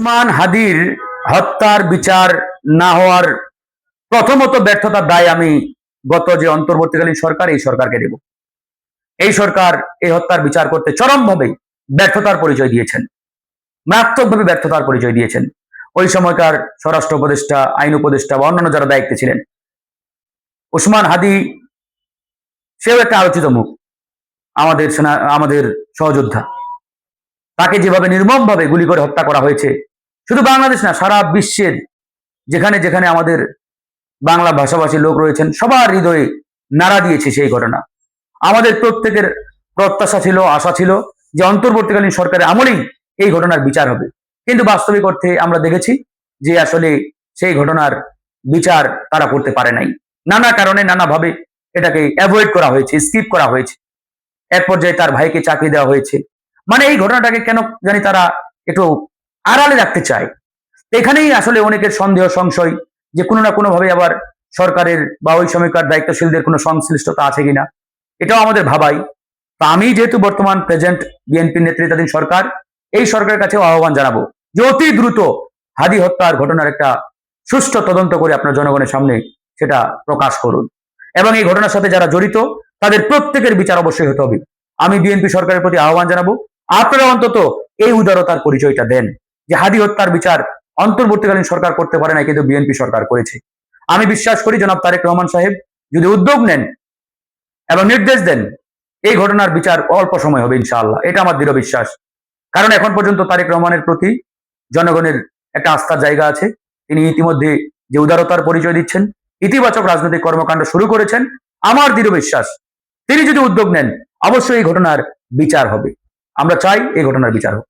ওসমান হাদির হত্যার বিচার না হওয়ার প্রথমত ব্যর্থতার দায় আমি গত যে অন্তর্বর্তীকালীন সরকার, এই সরকারকে দেব। এই সরকার এই হত্যার বিচার করতে চরমভাবে ব্যর্থতার পরিচয় দিয়েছেন, মারাত্মকভাবে ব্যর্থতার পরিচয় দিয়েছেন। ওই সময়কার স্বরাষ্ট্র উপদেষ্টা, আইন উপদেষ্টা বা অন্যান্য যারা দায়িত্বে ছিলেন, ওসমান হাদি সেও একটা আলোচিত মুখ, আমাদের সহযোদ্ধা। তাকে যেভাবে নির্মমভাবে গুলি করে হত্যা করা হয়েছে, শুধু বাংলাদেশ না, সারা বিশ্বের যেখানে যেখানে আমাদের বাংলা ভাষাভাষী লোক রয়েছেন, সবার হৃদয়ে নাড়া দিয়েছে সেই ঘটনা। আমাদের প্রত্যেকের প্রত্যাশা ছিল, আশা ছিল যে অন্তর্বর্তীকালীন সরকারের আমলেই এই ঘটনার বিচার হবে। কিন্তু বাস্তবিক অর্থে আমরা দেখেছি যে আসলে সেই ঘটনার বিচার তারা করতে পারে নাই। নানা কারণে, নানাভাবে এটাকে অ্যাভয়েড করা হয়েছে, স্কিপ করা হয়েছে। এক পর্যায়ে তার ভাইকে চাকরি দেওয়া হয়েছে। মানে এই ঘটনাটাকে কেন জানি তারা একটু আড়ালে রাখতে চায়। এখানেই আসলে অনেকের সন্দেহ, সংশয় যে কোনো না কোনো ভাবে আবার সরকারের বা ওই সময়কার দায়িত্বশীলদের কোনো সংশ্লিষ্টতা আছে কিনা, এটাও আমাদের ভাবাই। তা আমি যেহেতু বর্তমান প্রেজেন্ট বিএনপি নেতৃত্বাধীন সরকার, এই সরকারের কাছেও আহ্বান জানাবো যে অতি দ্রুত হাদি হত্যার ঘটনার একটা সুষ্ঠু তদন্ত করে আপনার জনগণের সামনে সেটা প্রকাশ করুন, এবং এই ঘটনার সাথে যারা জড়িত তাদের প্রত্যেকের বিচার অবশ্যই হতে হবে। আমি বিএনপি সরকারের প্রতি আহ্বান জানাবো, আপনারা অন্তত এই উদারতার পরিচয়টা দেন যে হাদি হত্যার বিচার অন্তর্বর্তীকালীন সরকার করতে পারে না, কিন্তু বিএনপি সরকার করেছে। আমি বিশ্বাস করি জনাব তারেক রহমান সাহেব যদি উদ্যোগ নেন এবং নির্দেশ দেন, এই ঘটনার বিচার অল্প সময় হবে ইনশাআল্লাহ। এটা আমার দৃঢ় বিশ্বাস। কারণ এখন পর্যন্ত তারেক রহমানের প্রতি জনগণের একটা আস্থার জায়গা আছে। তিনি ইতিমধ্যে যে উদারতার পরিচয় দিচ্ছেন, ইতিবাচক রাজনৈতিক কর্মকাণ্ড শুরু করেছেন, আমার দৃঢ় বিশ্বাস তিনি যদি উদ্যোগ নেন অবশ্যই এই ঘটনার বিচার হবে। আমরা চাই এই ঘটনার বিচার হোক।